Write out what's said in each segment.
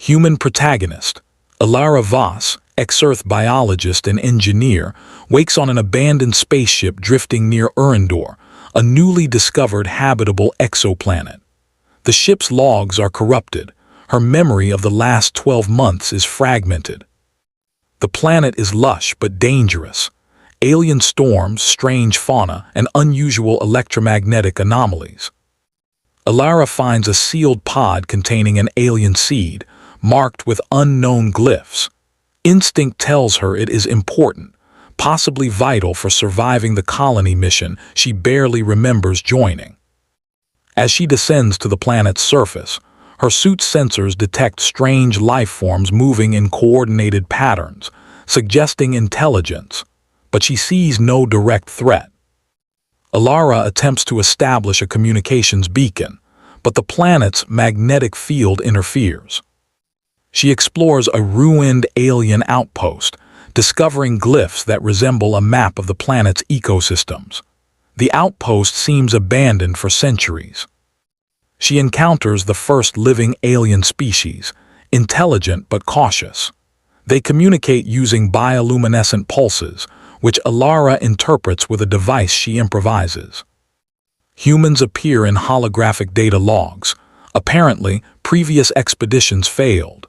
Human protagonist, Alara Voss, ex-Earth biologist and engineer, wakes on an abandoned spaceship drifting near Urandor, a newly discovered habitable exoplanet. The ship's logs are corrupted. Her memory of the last 12 months is fragmented. The planet is lush but dangerous. Alien storms, strange fauna, and unusual electromagnetic anomalies. Alara finds a sealed pod containing an alien seed, marked with unknown glyphs. Instinct tells her it is important, possibly vital for surviving the colony mission she barely remembers joining. As she descends to the planet's surface, her suit's sensors detect strange life forms moving in coordinated patterns, suggesting intelligence, but she sees no direct threat. Alara attempts to establish a communications beacon, but the planet's magnetic field interferes. She explores a ruined alien outpost, discovering glyphs that resemble a map of the planet's ecosystems. The outpost seems abandoned for centuries. She encounters the first living alien species, intelligent but cautious. They communicate using bioluminescent pulses, which Alara interprets with a device she improvises. Humans appear in holographic data logs. Apparently, previous expeditions failed.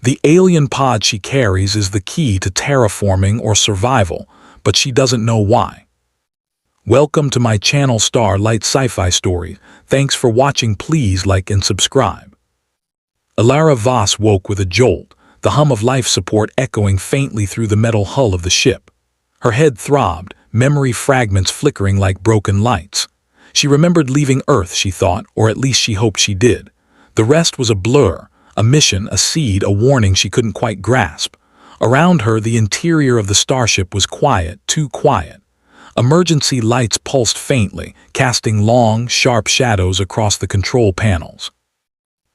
The alien pod she carries is the key to terraforming or survival, but she doesn't know why. Welcome to my channel Starlight Sci-Fi Stories. Thanks for watching. Please like and subscribe. Alara Voss woke with a jolt, the hum of life support echoing faintly through the metal hull of the ship. Her head throbbed, memory fragments flickering like broken lights. She remembered leaving Earth, she thought, or at least she hoped she did. The rest was a blur. A mission, a seed, a warning she couldn't quite grasp. Around her, the interior of the starship was quiet, too quiet. Emergency lights pulsed faintly, casting long, sharp shadows across the control panels.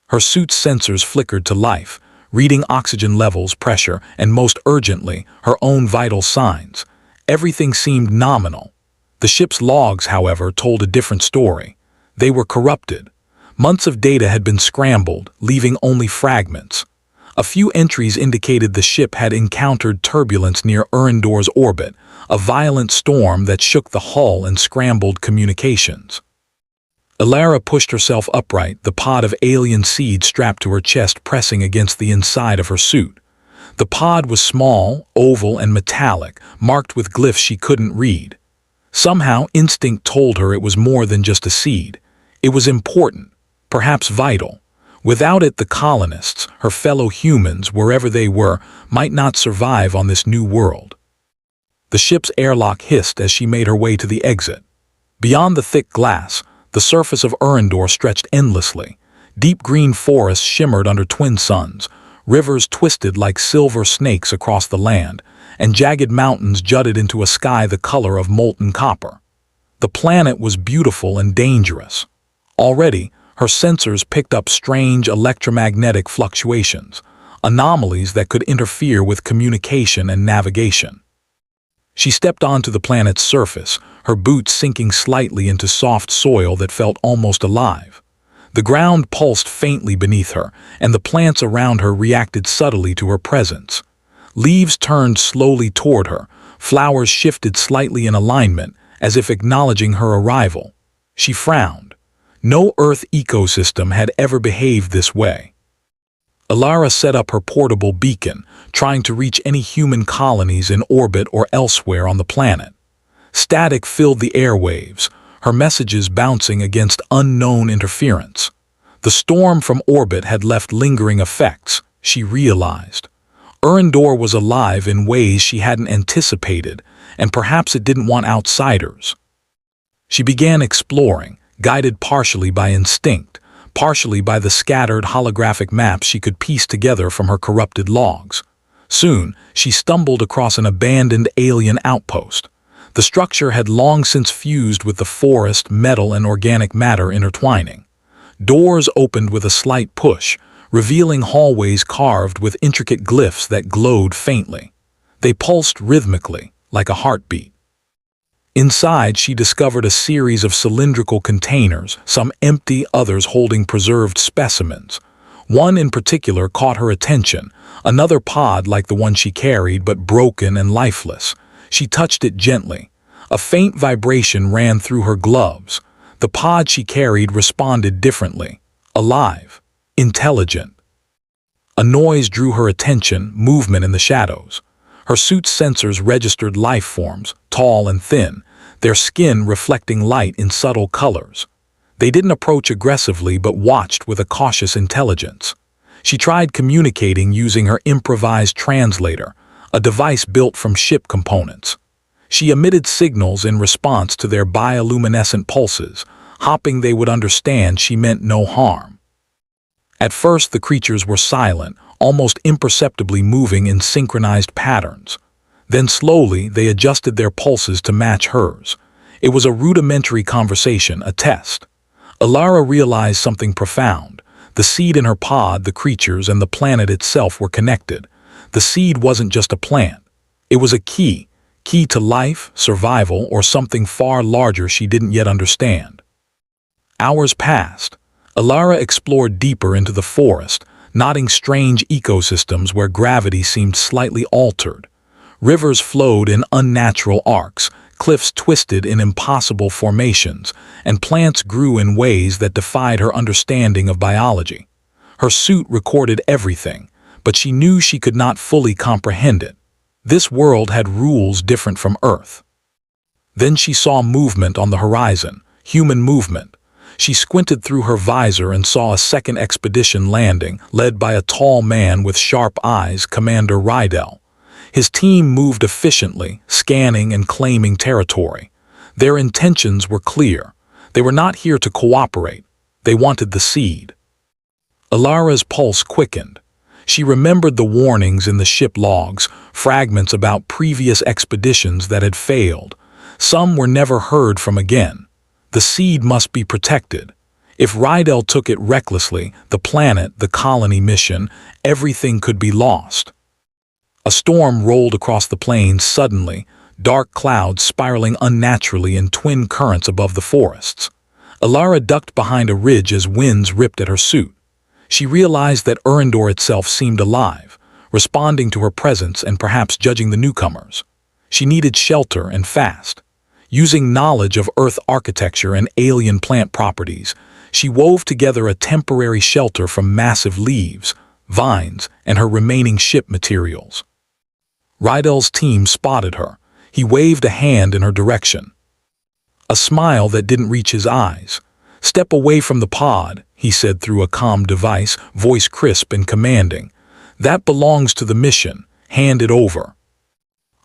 Her suit's sensors flickered to life, reading oxygen levels, pressure, and most urgently, her own vital signs. Everything seemed nominal. The ship's logs, however, told a different story. They were corrupted. Months of data had been scrambled, leaving only fragments. A few entries indicated the ship had encountered turbulence near Urandor's orbit, a violent storm that shook the hull and scrambled communications. Alara pushed herself upright, the pod of alien seed strapped to her chest pressing against the inside of her suit. The pod was small, oval, and metallic, marked with glyphs she couldn't read. Somehow, instinct told her it was more than just a seed. It was important. Perhaps vital. Without it, the colonists, her fellow humans, wherever they were, might not survive on this new world. The ship's airlock hissed as she made her way to the exit. Beyond the thick glass, the surface of Urandor stretched endlessly. Deep green forests shimmered under twin suns, rivers twisted like silver snakes across the land, and jagged mountains jutted into a sky the color of molten copper. The planet was beautiful and dangerous. Already, her sensors picked up strange electromagnetic fluctuations, anomalies that could interfere with communication and navigation. She stepped onto the planet's surface, her boots sinking slightly into soft soil that felt almost alive. The ground pulsed faintly beneath her, and the plants around her reacted subtly to her presence. Leaves turned slowly toward her, flowers shifted slightly in alignment, as if acknowledging her arrival. She frowned. No Earth ecosystem had ever behaved this way. Alara set up her portable beacon, trying to reach any human colonies in orbit or elsewhere on the planet. Static filled the airwaves, her messages bouncing against unknown interference. The storm from orbit had left lingering effects, she realized. Urandor was alive in ways she hadn't anticipated, and perhaps it didn't want outsiders. She began exploring, guided partially by instinct, partially by the scattered holographic maps she could piece together from her corrupted logs. Soon, she stumbled across an abandoned alien outpost. The structure had long since fused with the forest, metal, and organic matter intertwining. Doors opened with a slight push, revealing hallways carved with intricate glyphs that glowed faintly. They pulsed rhythmically, like a heartbeat. Inside, she discovered a series of cylindrical containers, some empty, others holding preserved specimens. One in particular caught her attention, another pod like the one she carried but broken and lifeless. She touched it gently. A faint vibration ran through her gloves. The pod she carried responded differently. Alive. Intelligent. A noise drew her attention, movement in the shadows. Her suit's sensors registered life forms, tall and thin, their skin reflecting light in subtle colors. They didn't approach aggressively but watched with a cautious intelligence. She tried communicating using her improvised translator, a device built from ship components. She emitted signals in response to their bioluminescent pulses, hoping they would understand she meant no harm. At first, the creatures were silent, almost imperceptibly moving in synchronized patterns. Then slowly, they adjusted their pulses to match hers. It was a rudimentary conversation, a test. Alara realized something profound. The seed in her pod, the creatures, and the planet itself were connected. The seed wasn't just a plant. It was a key to life, survival, or something far larger she didn't yet understand. Hours passed. Alara explored deeper into the forest, noting strange ecosystems where gravity seemed slightly altered. Rivers flowed in unnatural arcs, cliffs twisted in impossible formations, and plants grew in ways that defied her understanding of biology. Her suit recorded everything, but she knew she could not fully comprehend it. This world had rules different from Earth. Then she saw movement on the horizon, human movement. She squinted through her visor and saw a second expedition landing, led by a tall man with sharp eyes, Commander Rydell. His team moved efficiently, scanning and claiming territory. Their intentions were clear. They were not here to cooperate. They wanted the seed. Alara's pulse quickened. She remembered the warnings in the ship logs, fragments about previous expeditions that had failed. Some were never heard from again. The seed must be protected. If Rydell took it recklessly, the planet, the colony mission, everything could be lost. A storm rolled across the plains suddenly, dark clouds spiraling unnaturally in twin currents above the forests. Alara ducked behind a ridge as winds ripped at her suit. She realized that Erendor itself seemed alive, responding to her presence and perhaps judging the newcomers. She needed shelter and fast. Using knowledge of Earth architecture and alien plant properties, she wove together a temporary shelter from massive leaves, vines, and her remaining ship materials. Rydell's team spotted her. He waved a hand in her direction. A smile that didn't reach his eyes. "Step away from the pod," he said through a comm device, voice crisp and commanding. "That belongs to the mission. Hand it over."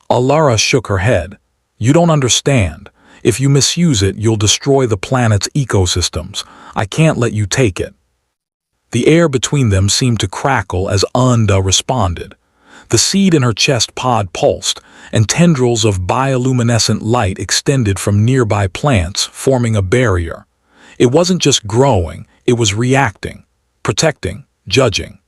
Alara shook her head. "You don't understand. If you misuse it, you'll destroy the planet's ecosystems. I can't let you take it." The air between them seemed to crackle as Unda responded. The seed in her chest pod pulsed, and tendrils of bioluminescent light extended from nearby plants, forming a barrier. It wasn't just growing, it was reacting, protecting, judging.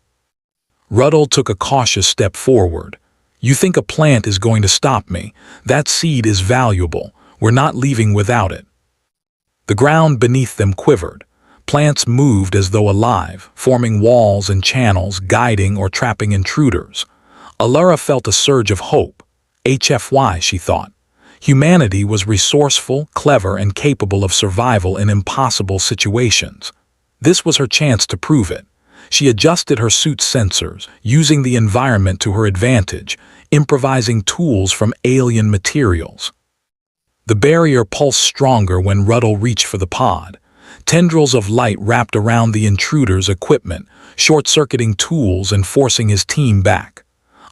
Rydell took a cautious step forward. "You think a plant is going to stop me? That seed is valuable. We're not leaving without it." The ground beneath them quivered. Plants moved as though alive, forming walls and channels, guiding or trapping intruders. Alara felt a surge of hope. HFY, she thought. Humanity was resourceful, clever, and capable of survival in impossible situations. This was her chance to prove it. She adjusted her suit's sensors, using the environment to her advantage, improvising tools from alien materials. The barrier pulsed stronger when Rydell reached for the pod. Tendrils of light wrapped around the intruder's equipment, short-circuiting tools and forcing his team back.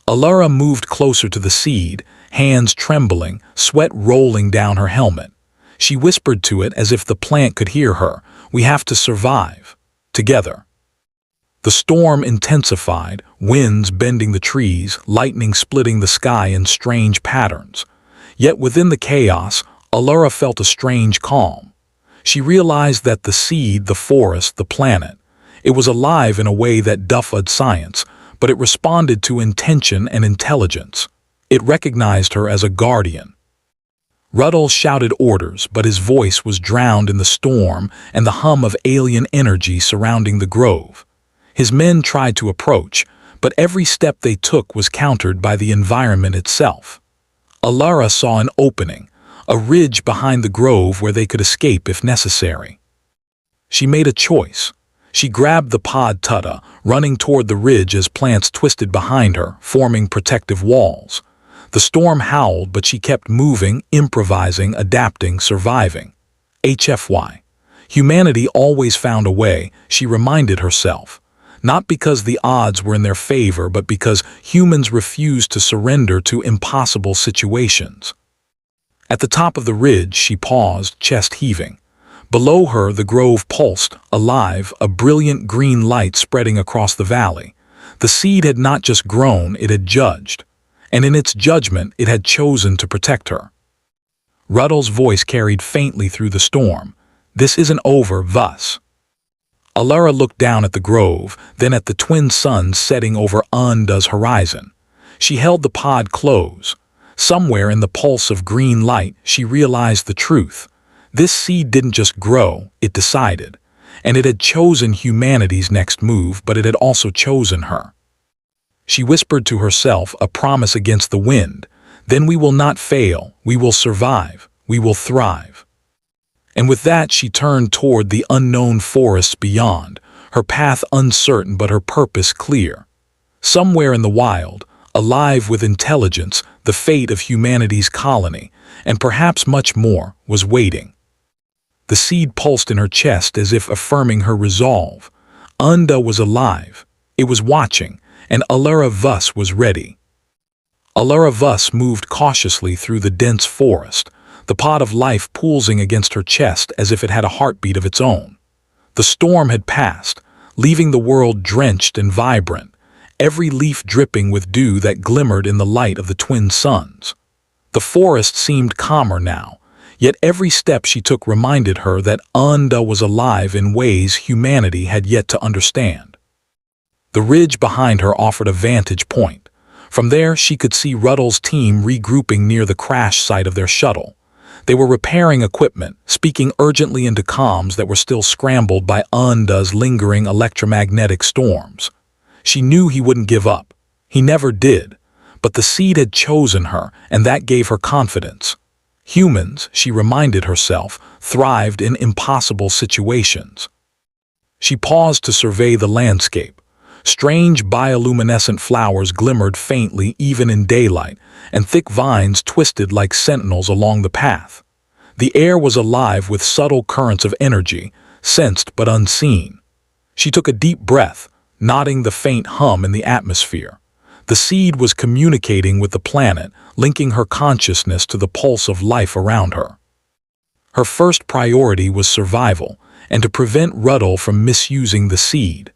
Alara moved closer to the seed, hands trembling, sweat rolling down her helmet. She whispered to it as if the plant could hear her, "We have to survive. Together." The storm intensified, winds bending the trees, lightning splitting the sky in strange patterns. Yet within the chaos, Alara felt a strange calm. She realized that the seed, the forest, the planet, it was alive in a way that defied science, but it responded to intention and intelligence. It recognized her as a guardian. Rydell shouted orders, but his voice was drowned in the storm and the hum of alien energy surrounding the grove. His men tried to approach, but every step they took was countered by the environment itself. Alara saw an opening, a ridge behind the grove where they could escape if necessary. She made a choice. She grabbed the pod Tutta, running toward the ridge as plants twisted behind her, forming protective walls. The storm howled, but she kept moving, improvising, adapting, surviving. HFY. Humanity always found a way, she reminded herself. Not because the odds were in their favor, but because humans refused to surrender to impossible situations. At the top of the ridge, she paused, chest heaving. Below her, the grove pulsed, alive, a brilliant green light spreading across the valley. The seed had not just grown, it had judged. And in its judgment, it had chosen to protect her. Ruddle's voice carried faintly through the storm. "This isn't over, Vus." Alara looked down at the grove, then at the twin suns setting over Unda's horizon. She held the pod close. Somewhere in the pulse of green light, she realized the truth. This seed didn't just grow, it decided. And it had chosen humanity's next move, but it had also chosen her. She whispered to herself, a promise against the wind. "Then we will not fail, we will survive, we will thrive." And with that, she turned toward the unknown forests beyond, her path uncertain but her purpose clear. Somewhere in the wild, alive with intelligence, the fate of humanity's colony, and perhaps much more, was waiting. The seed pulsed in her chest as if affirming her resolve. Unda was alive. It was watching, and Alara Vus was ready. Alara Vus moved cautiously through the dense forest, the pod of life pulsing against her chest as if it had a heartbeat of its own. The storm had passed, leaving the world drenched and vibrant, every leaf dripping with dew that glimmered in the light of the twin suns. The forest seemed calmer now, yet every step she took reminded her that Unda was alive in ways humanity had yet to understand. The ridge behind her offered a vantage point. From there, she could see Ruddle's team regrouping near the crash site of their shuttle. They were repairing equipment, speaking urgently into comms that were still scrambled by Unda's lingering electromagnetic storms. She knew he wouldn't give up. He never did. But the seed had chosen her, and that gave her confidence. Humans, she reminded herself, thrived in impossible situations. She paused to survey the landscape. Strange bioluminescent flowers glimmered faintly even in daylight, and thick vines twisted like sentinels along the path. The air was alive with subtle currents of energy, sensed but unseen. She took a deep breath, nodding the faint hum in the atmosphere. The seed was communicating with the planet, linking her consciousness to the pulse of life around her. Her first priority was survival, and to prevent Ruddle from misusing the seed.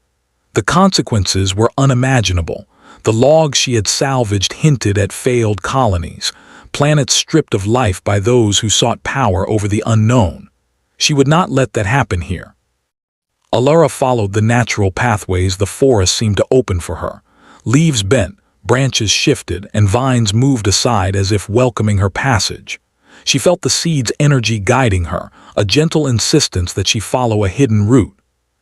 The consequences were unimaginable. The logs she had salvaged hinted at failed colonies, planets stripped of life by those who sought power over the unknown. She would not let that happen here. Alara followed the natural pathways the forest seemed to open for her. Leaves bent, branches shifted, and vines moved aside as if welcoming her passage. She felt the seed's energy guiding her, a gentle insistence that she follow a hidden route.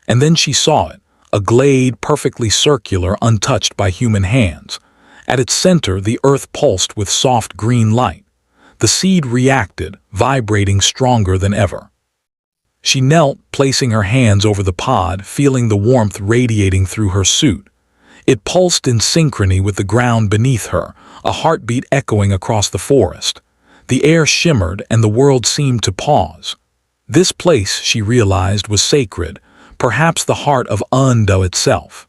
And then she saw it. A glade perfectly circular, untouched by human hands. At its center, the earth pulsed with soft green light. The seed reacted, vibrating stronger than ever. She knelt, placing her hands over the pod, feeling the warmth radiating through her suit. It pulsed in synchrony with the ground beneath her, a heartbeat echoing across the forest. The air shimmered, and the world seemed to pause. This place, she realized, was sacred, perhaps the heart of Unda itself.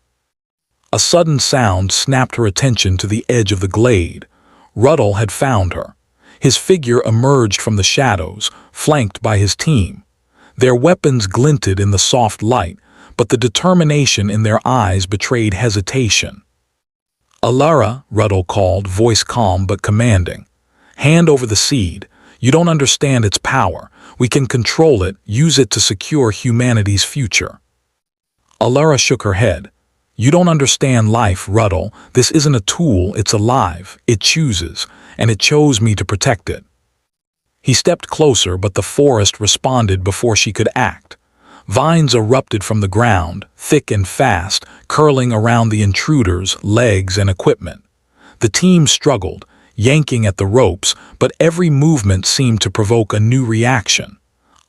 A sudden sound snapped her attention to the edge of the glade. Ruddle had found her. His figure emerged from the shadows, flanked by his team. Their weapons glinted in the soft light, but the determination in their eyes betrayed hesitation. "Alara," Ruddle called, voice calm but commanding. "Hand over the seed. You don't understand its power. We can control it, use it to secure humanity's future." Alara shook her head. "You don't understand life, Ruddle. This isn't a tool, it's alive. It chooses, and it chose me to protect it." He stepped closer, but the forest responded before she could act. Vines erupted from the ground, thick and fast, curling around the intruders' legs and equipment. The team struggled, yanking at the ropes, but every movement seemed to provoke a new reaction.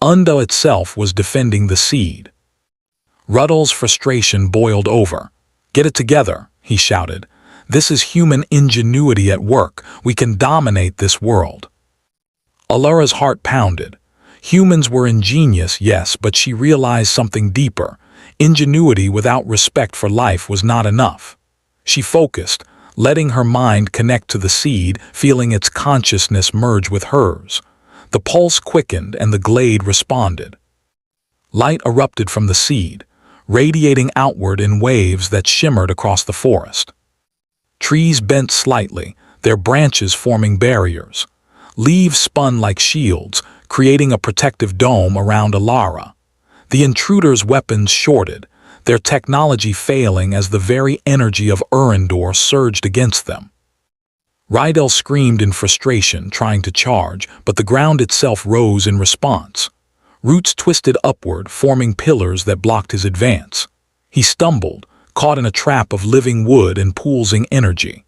Unda itself was defending the seed. Ruddle's frustration boiled over. "Get it together," he shouted. "This is human ingenuity at work. We can dominate this world." Alara's heart pounded. Humans were ingenious, yes, but she realized something deeper. Ingenuity without respect for life was not enough. She focused, letting her mind connect to the seed, feeling its consciousness merge with hers. The pulse quickened and the glade responded. Light erupted from the seed, radiating outward in waves that shimmered across the forest. Trees bent slightly, their branches forming barriers. Leaves spun like shields, creating a protective dome around Alara. The intruders' weapons shorted, their technology failing as the very energy of Urindor surged against them. Rydell screamed in frustration, trying to charge, but the ground itself rose in response. Roots twisted upward, forming pillars that blocked his advance. He stumbled, caught in a trap of living wood and pulsing energy.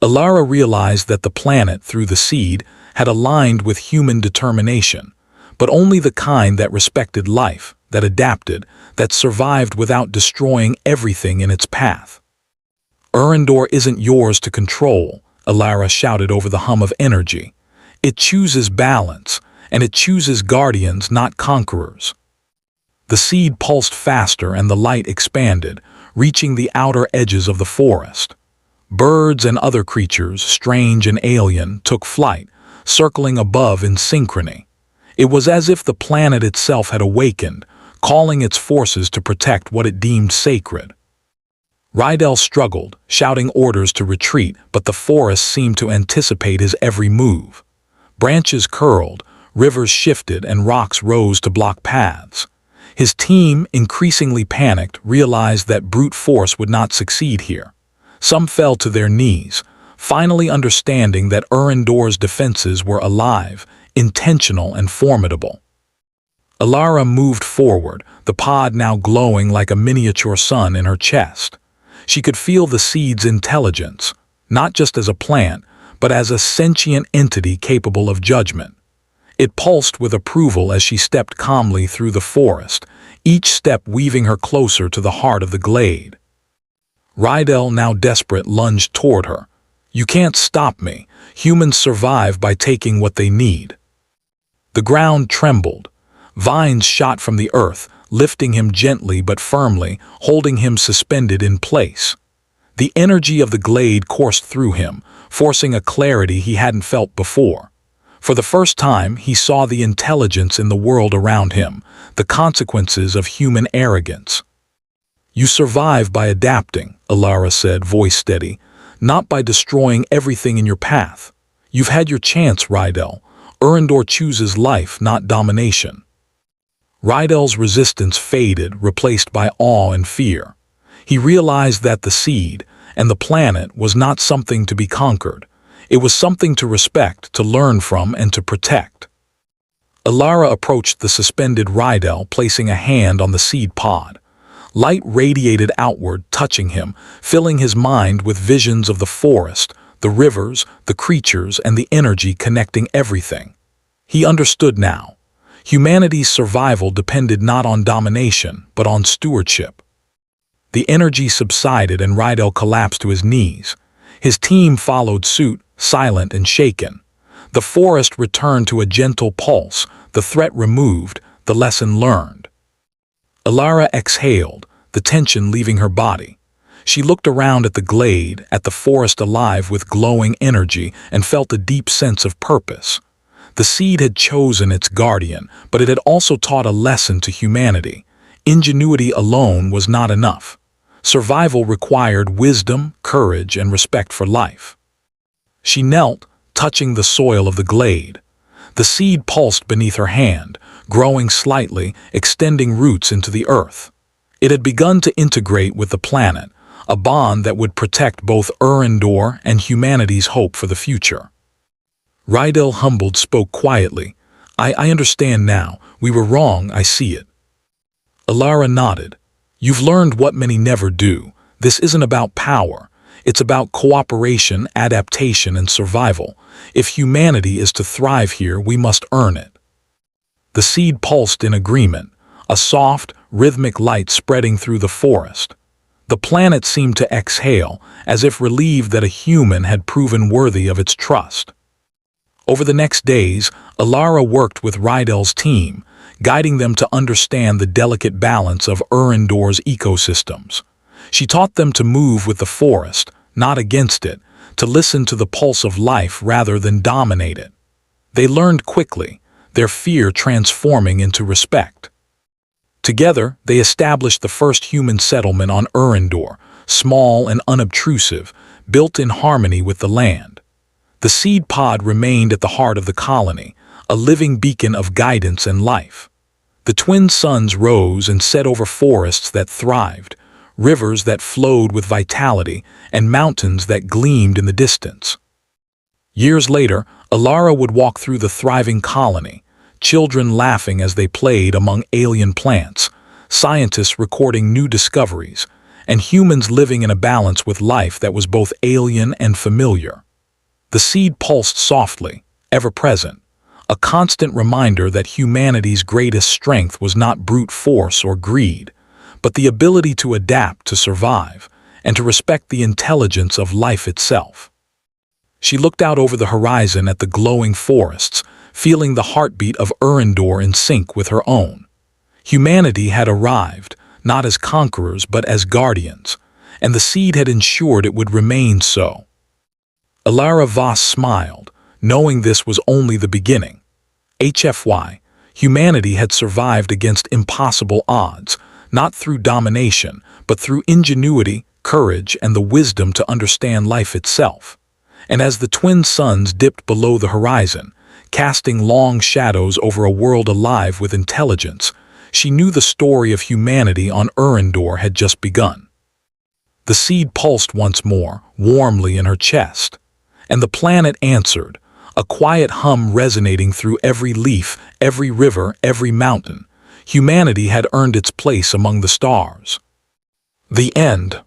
Alara realized that the planet, through the seed, had aligned with human determination, but only the kind that respected life, that adapted, that survived without destroying everything in its path. "Urindor isn't yours to control," Alara shouted over the hum of energy. "It chooses balance, and it chooses guardians, not conquerors." The seed pulsed faster and the light expanded, reaching the outer edges of the forest. Birds and other creatures, strange and alien, took flight, circling above in synchrony. It was as if the planet itself had awakened, calling its forces to protect what it deemed sacred. Rydell struggled, shouting orders to retreat, but the forest seemed to anticipate his every move. Branches curled, rivers shifted, and rocks rose to block paths. His team, increasingly panicked, realized that brute force would not succeed here. Some fell to their knees, finally understanding that Urindor's defenses were alive, intentional, and formidable. Alara moved forward, the pod now glowing like a miniature sun in her chest. She could feel the seed's intelligence, not just as a plant, but as a sentient entity capable of judgment. It pulsed with approval as she stepped calmly through the forest, each step weaving her closer to the heart of the glade. Rydell, now desperate, lunged toward her. "You can't stop me. Humans survive by taking what they need." The ground trembled. Vines shot from the earth, lifting him gently but firmly, holding him suspended in place. The energy of the glade coursed through him, forcing a clarity he hadn't felt before. For the first time, he saw the intelligence in the world around him, the consequences of human arrogance. "You survive by adapting," Alara said, voice steady, "not by destroying everything in your path. You've had your chance, Rydell. Urindor chooses life, not domination." Rydell's resistance faded, replaced by awe and fear. He realized that the seed and the planet was not something to be conquered. It was something to respect, to learn from, and to protect. Alara approached the suspended Rydell, placing a hand on the seed pod. Light radiated outward, touching him, filling his mind with visions of the forest, the rivers, the creatures, and the energy connecting everything. He understood now. Humanity's survival depended not on domination, but on stewardship. The energy subsided and Rydell collapsed to his knees. His team followed suit, silent and shaken. The forest returned to a gentle pulse, the threat removed, the lesson learned. Alara exhaled, the tension leaving her body. She looked around at the glade, at the forest alive with glowing energy, and felt a deep sense of purpose. The seed had chosen its guardian, but it had also taught a lesson to humanity. Ingenuity alone was not enough. Survival required wisdom, courage, and respect for life. She knelt, touching the soil of the glade. The seed pulsed beneath her hand, growing slightly, extending roots into the earth. It had begun to integrate with the planet, a bond that would protect both Urindor and humanity's hope for the future. Rydell, humbled, spoke quietly. I understand now. We were wrong, I see it." Alara nodded. You've learned what many never do. This isn't about power. It's about cooperation, adaptation, and survival. If humanity is to thrive here, we must earn it. The seed pulsed in agreement, a soft, rhythmic light spreading through the forest. The planet seemed to exhale, as if relieved that a human had proven worthy of its trust. Over the next days, Alara worked with Rydel's team, guiding them to understand the delicate balance of Erendor's ecosystems. She taught them to move with the forest, not against it, to listen to the pulse of life rather than dominate it. They learned quickly, their fear transforming into respect. Together, they established the first human settlement on Erendor, small and unobtrusive, built in harmony with the land. The seed pod remained at the heart of the colony, a living beacon of guidance and life. The twin suns rose and set over forests that thrived, rivers that flowed with vitality, and mountains that gleamed in the distance. Years later, Alara would walk through the thriving colony, children laughing as they played among alien plants, scientists recording new discoveries, and humans living in a balance with life that was both alien and familiar. The seed pulsed softly, ever present, a constant reminder that humanity's greatest strength was not brute force or greed, but the ability to adapt to survive and to respect the intelligence of life itself. She looked out over the horizon at the glowing forests, feeling the heartbeat of Erendor in sync with her own. Humanity had arrived, not as conquerors but as guardians, and the seed had ensured it would remain so. Alara Voss smiled, knowing this was only the beginning. HFY, humanity had survived against impossible odds, not through domination, but through ingenuity, courage, and the wisdom to understand life itself. And as the twin suns dipped below the horizon, casting long shadows over a world alive with intelligence, she knew the story of humanity on Erendor had just begun. The seed pulsed once more, warmly in her chest, and the planet answered, a quiet hum resonating through every leaf, every river, every mountain. Humanity had earned its place among the stars. The end.